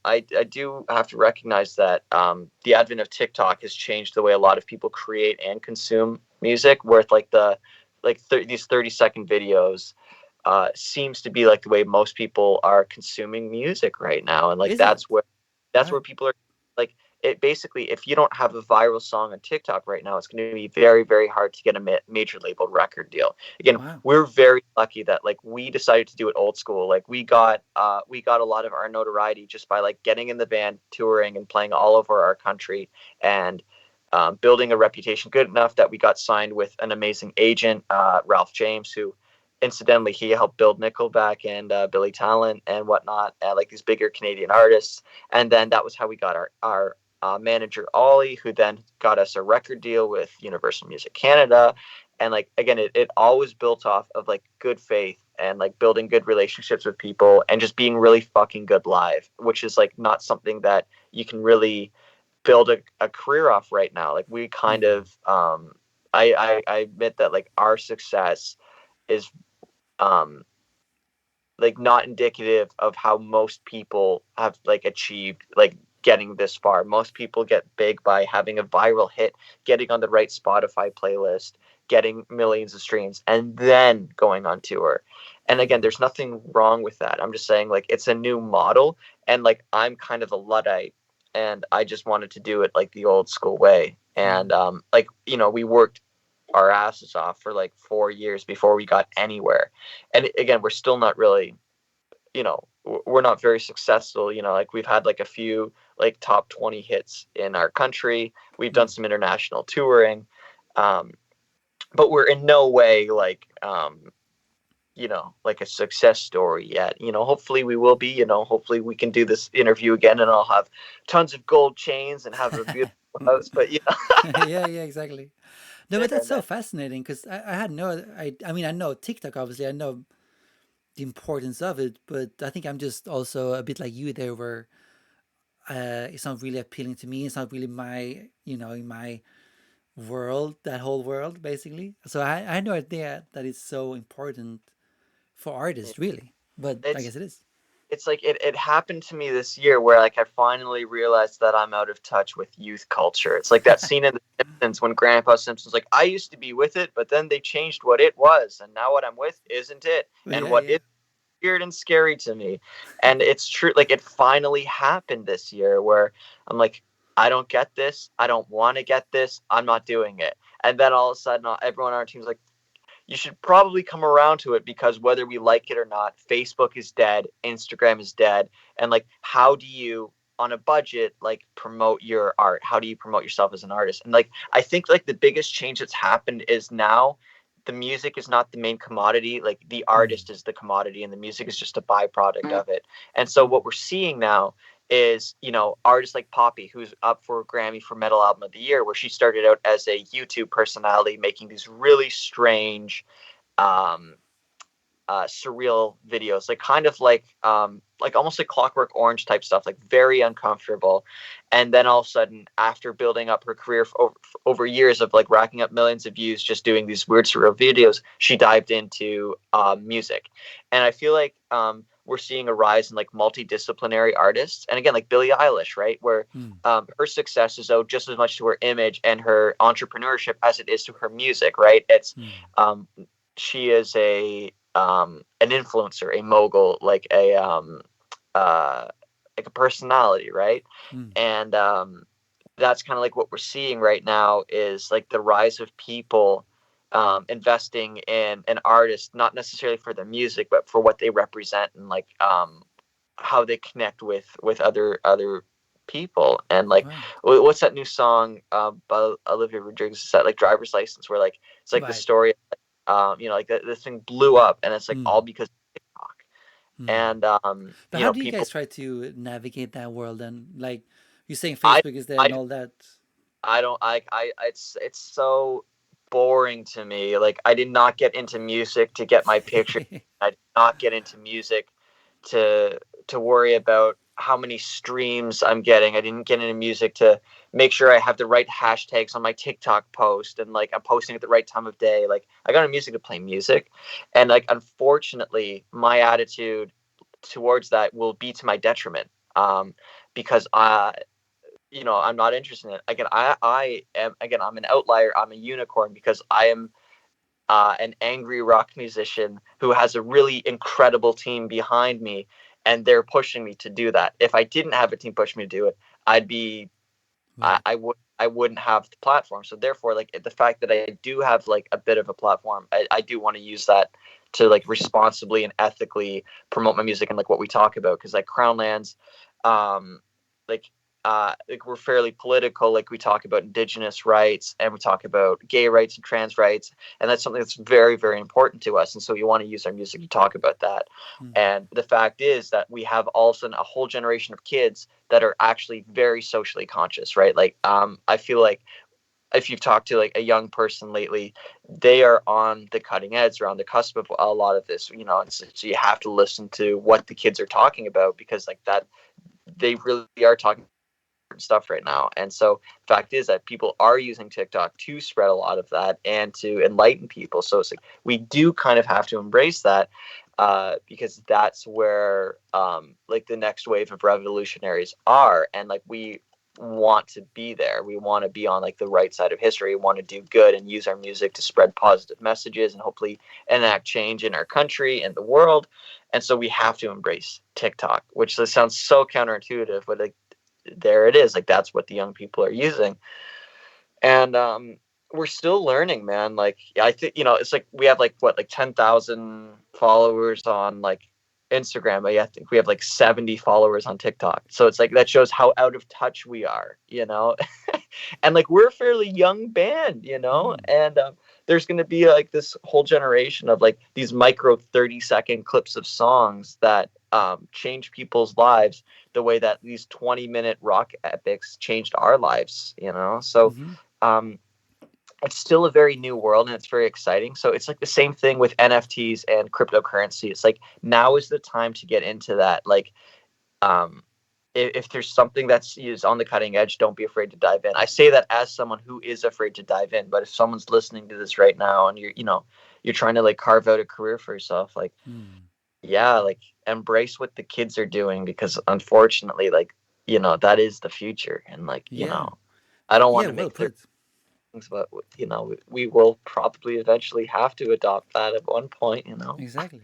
I do have to recognize that the advent of TikTok has changed the way a lot of people create and consume music. Where it's like these 30-second videos seems to be like the way most people are consuming music right now, and like Is it? that's where Right. people are like it. Basically, if you don't have a viral song on TikTok right now, it's going to be very, very hard to get a major label record deal. Again, Wow. we're very lucky that like we decided to do it old school. Like we got a lot of our notoriety just by like getting in the band, touring, and playing all over our country, and building a reputation good enough that we got signed with an amazing agent, Ralph James, who incidentally he helped build Nickelback and Billy Talent and whatnot, like these bigger Canadian artists. And then that was how we got our manager Ollie, who then got us a record deal with Universal Music Canada. And like again, it always built off of like good faith and like building good relationships with people and just being really fucking good live, which is like not something that you can really build a career off right now. Like we kind Mm. of I admit that like our success is um like not indicative of how most people have like achieved like getting this far. Most people get big by having a viral hit, getting on the right Spotify playlist, getting millions of streams, and then going on tour. And again, there's nothing wrong with that. I'm just saying like it's a new model, and like I'm kind of a Luddite, and I just wanted to do it like the old school way. And Mm. like we worked our asses off for like 4 years before we got anywhere. And again, we're still not really, we're not very successful. Like we've had like a few like top 20 hits in our country. We've done Mm. some international touring, um, but we're in no way like like a success story yet. Hopefully we will be. Hopefully we can do this interview again, and I'll have tons of gold chains and have a beautiful house. But Yeah, yeah, exactly. No, but yeah, that's so man. fascinating because I had no, I mean, I know TikTok, obviously, I know the importance of it, but I think I'm just also a bit like you there, where it's not really appealing to me. It's not really my, in my world, that whole world, basically. So I had no idea that it's so important for Yeah. artists, really. But I It's guess it is. it's like it happened to me this year where like I finally realized that I'm out of touch with youth culture. It's like that scene in The Simpsons when Grandpa Simpson's like, I used to be with it, but then they changed what it was, and now what I'm with isn't it. And Yeah, what yeah. is weird and scary to me. And it's true, like it finally happened this year where I'm like, I don't get this. I don't want to get this. I'm not doing it. And then all of a sudden, everyone on our team's like, you should probably come around to it because whether we like it or not, Facebook is dead, Instagram is dead, and like, how do you on a budget like promote your art? How do you promote yourself as an artist? And like, I think like the biggest change that's happened is now the music is not the main commodity, like the Mm. artist is the commodity and the music is just a byproduct of it. And so what we're seeing now is artists like Poppy, who's up for a Grammy for Metal Album of the Year, where she started out as a YouTube personality making these really strange um surreal videos, like kind of like almost like Clockwork Orange type stuff, like very uncomfortable. And then all of a sudden, after building up her career for over years of like racking up millions of views just doing these weird surreal videos, she dived into music. And I feel like we're seeing a rise in like multidisciplinary artists, and again like Billie Eilish, right, where Mm. her success is owed just as much to her image and her entrepreneurship as it is to her music, right? It's Mm. um, she is an influencer, a mogul, uh like a personality, right? Mm. And that's kind of like what we're seeing right now is like the rise of people investing in an artist, not necessarily for their music, but for what they represent and like how they connect with other people. And like Right. what's that new song by Olivia Rodrigo? Is that like Driver's License, where like it's like the Right. story like this thing blew up, and it's like all Mm. because of TikTok. Mm. And But how do you people, guys try to navigate that world? And like you're saying, I, Facebook is there I, and all that. I don't, it's so boring to me. Like I did not get into music to get my picture. I did not get into music to worry about how many streams I'm getting. I didn't get into music to make sure I have the right hashtags on my TikTok post and like I'm posting at the right time of day. Like I got into music to play music, and like unfortunately, my attitude towards that will be to my detriment. because I'm not interested in it. Again, I'm an outlier. I'm a unicorn because I am an angry rock musician who has a really incredible team behind me, and they're pushing me to do that. If I didn't have a team pushing me to do it, I'd be Right. I wouldn't have the platform. So therefore, like the fact that I do have like a bit of a platform, I do want to use that to like responsibly and ethically promote my music and like what we talk about. Because like Crownlands, um, like like we're fairly political. Like we talk about Indigenous rights and we talk about gay rights and trans rights, and that's something that's very very important to us. And so you want to use our music to talk about that. Mm. And the fact is that we have all of a sudden a whole generation of kids that are actually very socially conscious, right? Like, I feel like if you've talked to like a young person lately, they are on the cutting edge, or on the cusp of a lot of this, and so you have to listen to what the kids are talking about because like that, they really are talking stuff right now. And so fact is that people are using TikTok to spread a lot of that and to enlighten people. So it's like we do kind of have to embrace that, because that's where like the next wave of revolutionaries are, and like we want to be there. We want to be on like the right side of history. We want to do good and use our music to spread positive messages and hopefully enact change in our country and the world. And so we have to embrace TikTok, which sounds so counterintuitive, but like there it is. Like that's what the young people are using. And we're still learning, man. Like I think it's like we have like what, like 10,000 followers on like Instagram, but yeah, I think we have like 70 followers on TikTok. So it's like that shows how out of touch we are. And like we're a fairly young band. Mm. And there's going to be like this whole generation of like these micro 30-second clips of songs that change people's lives the way that these 20-minute rock epics changed our lives. So Mm-hmm. um, it's still a very new world and it's very exciting. So it's like the same thing with NFTs and cryptocurrency. It's like now is the time to get into that. Like, um, if there's something that's is on the cutting edge, don't be afraid to dive in. I say that as someone who is afraid to dive in, but if someone's listening to this right now and you're trying to like carve out a career for yourself, like Mm. yeah, like embrace what the kids are doing because unfortunately, like that is the future, and like Yeah. I don't want Yeah. to Well make their put. things, but we will probably eventually have to adopt that at one point. Exactly.